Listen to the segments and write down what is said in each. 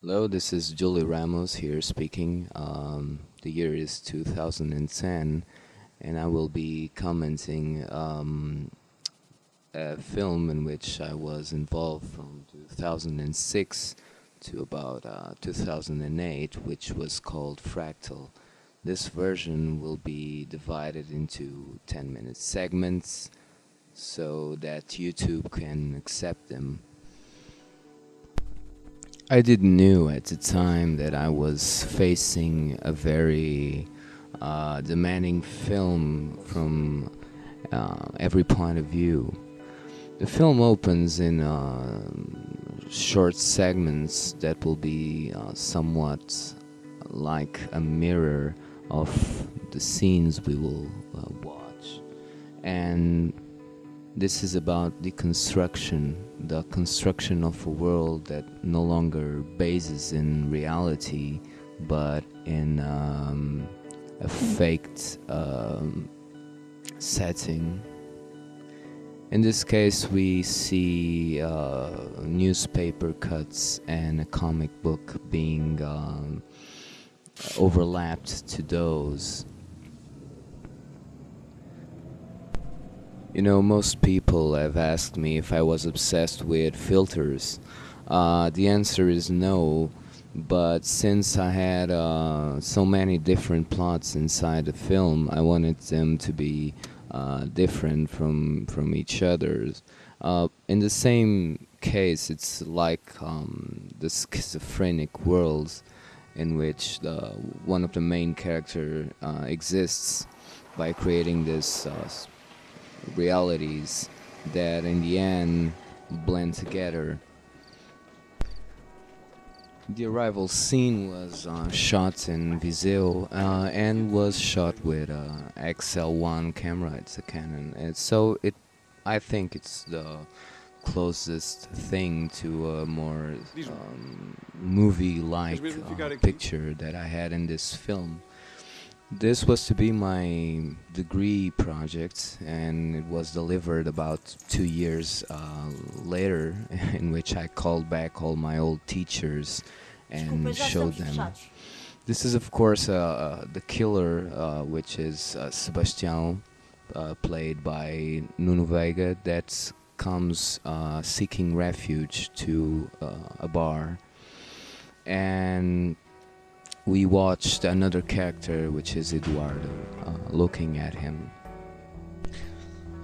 Hello, this is Julie Ramos here speaking. The year is 2010, and I will be commenting a film in which I was involved from 2006 to about 2008, which was called Fractal. This version will be divided into 10-minute segments so that YouTube can accept them. I didn't know at the time that I was facing a very demanding film from every point of view. The film opens in short segments that will be somewhat like a mirror of the scenes we will watch. And this is about deconstruction, the construction of a world that no longer bases in reality, but in a faked setting. In this case, we see newspaper cuts and a comic book being overlapped to those. You know, most people have asked me if I was obsessed with filters. The answer is no, but since I had so many different plots inside the film, I wanted them to be different from each other's. In the same case, it's like the schizophrenic worlds in which one of the main character exists by creating this realities that in the end blend together. The arrival scene was shot in Viseu and was shot with XL1 camera. It's a Canon. I think it's the closest thing to a more movie-like picture that I had in this film. This was to be my degree project, and it was delivered about 2 years later, in which I called back all my old teachers and showed them. This is, of course, the killer, which is Sebastião, played by Nuno Veiga, that comes seeking refuge to a bar. And we watched another character, which is Eduardo, looking at him.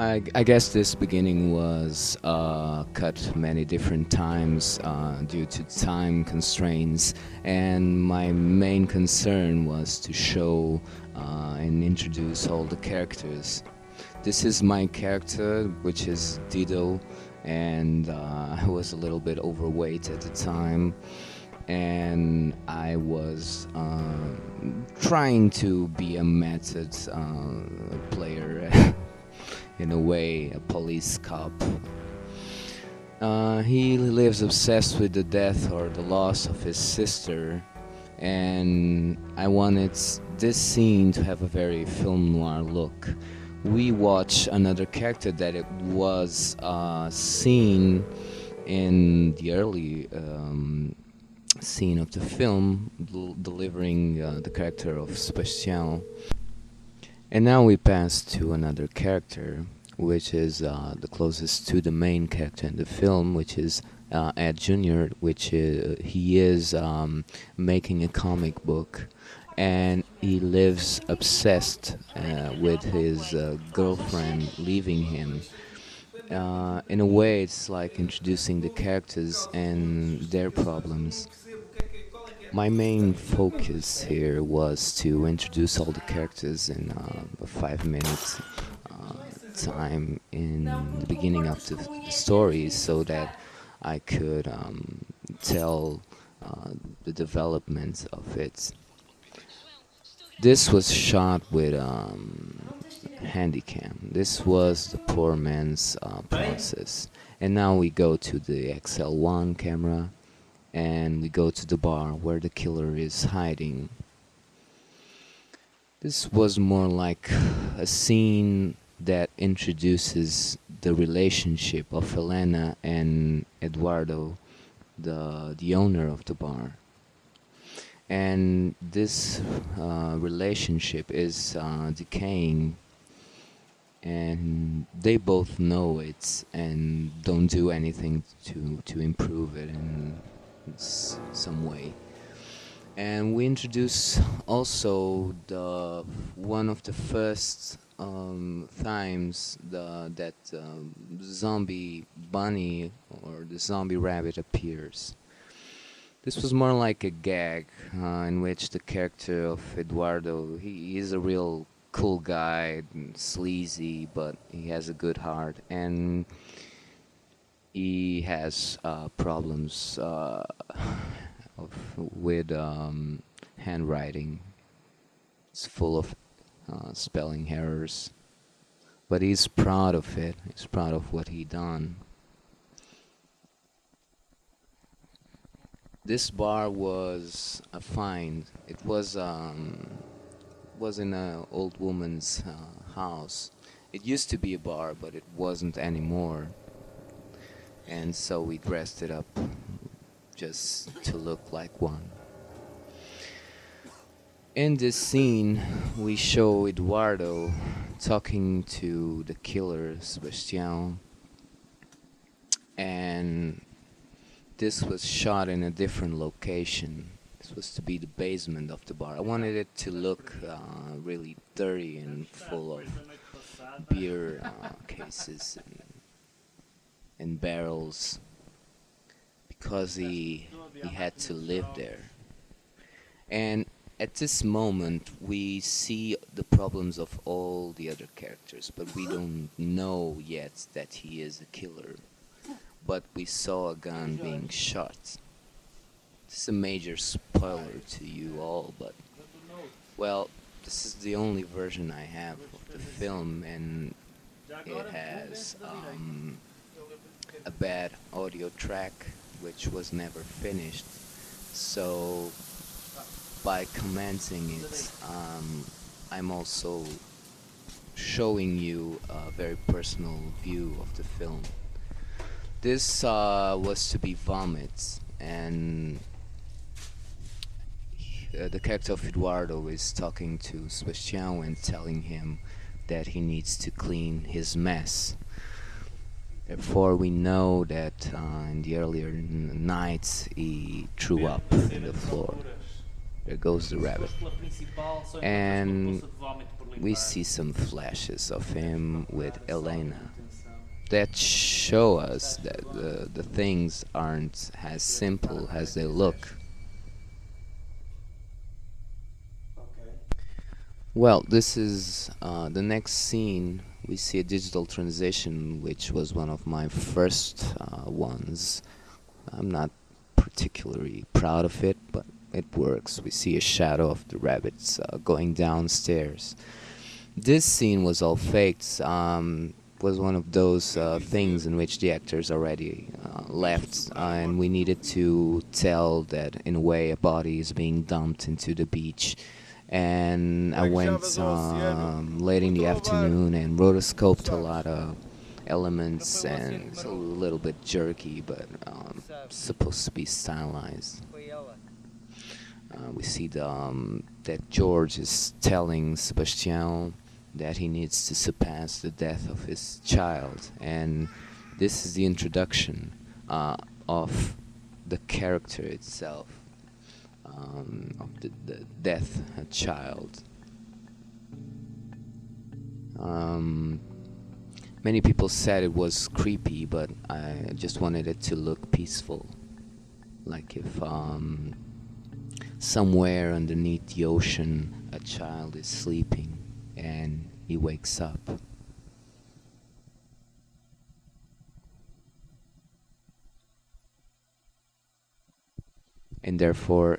I guess this beginning was cut many different times due to time constraints, and my main concern was to show and introduce all the characters. This is my character, which is Dido, and I was a little bit overweight at the time, and I was trying to be a method player, in a way, a police cop. He lives obsessed with the death or the loss of his sister, and I wanted this scene to have a very film noir look. We watch another character that it was seen in the early scene of the film, delivering the character of Sebastião. And now we pass to another character, which is the closest to the main character in the film, which is Ed Jr., which he is making a comic book, and he lives obsessed with his girlfriend leaving him. In a way, it's like introducing the characters and their problems. My main focus here was to introduce all the characters in a 5 minute time in the beginning of the story, so that I could tell the development of it. This was shot with Handycam. This was the poor man's process. And now we go to the XL1 camera, and we go to the bar where the killer is hiding. This was more like a scene that introduces the relationship of Helena and Eduardo, the owner of the bar. and this relationship is decaying, and they both know it and don't do anything to improve it in some way. And we introduce also the one of the first times that zombie bunny or the zombie rabbit appears. This was more like a gag in which the character of Eduardo, he is a real cool guy, sleazy, but he has a good heart, and he has problems with handwriting. It's full of spelling errors, but he's proud of it. He's proud of what he done. This bar was a find. It was in an old woman's house. It used to be a bar, but it wasn't anymore. And so we dressed it up just to look like one. In this scene, we show Eduardo talking to the killer, Sebastian, and this was shot in a different location. This was to be the basement of the bar. I wanted it to look really dirty and full of beer cases and barrels, because he had to live there. And at this moment, we see the problems of all the other characters, but we don't know yet that he is a killer. But we saw a gun being shot. This is a major spoiler to you all, but, well, this is the only version I have of the film, and it has a bad audio track, which was never finished. So by commenting it, I'm also showing you a very personal view of the film. This was to be vomit, and the character of Eduardo is talking to Sebastião and telling him that he needs to clean his mess. Therefore, we know that in the earlier nights he threw up in the floor. There goes the rabbit. And we see some flashes of him with Elena that show us that the things aren't as simple as they look. Well, this is the next scene. We see a digital transition, which was one of my first ones. I'm not particularly proud of it, but it works. We see a shadow of the rabbits going downstairs. This scene was all faked. Was one of those things in which the actors already left, and we needed to tell that in a way a body is being dumped into the beach. And I went late in the afternoon and rotoscoped a lot of elements, and it's a little bit jerky, but supposed to be stylized. We see that George is telling Sebastião that he needs to surpass the death of his child, and this is the introduction of the character itself, of the death child. Many people said it was creepy, but I just wanted it to look peaceful, like if somewhere underneath the ocean a child is sleeping and he wakes up. And therefore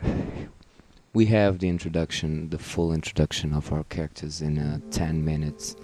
we have the introduction, the full introduction of our characters in 10 minutes.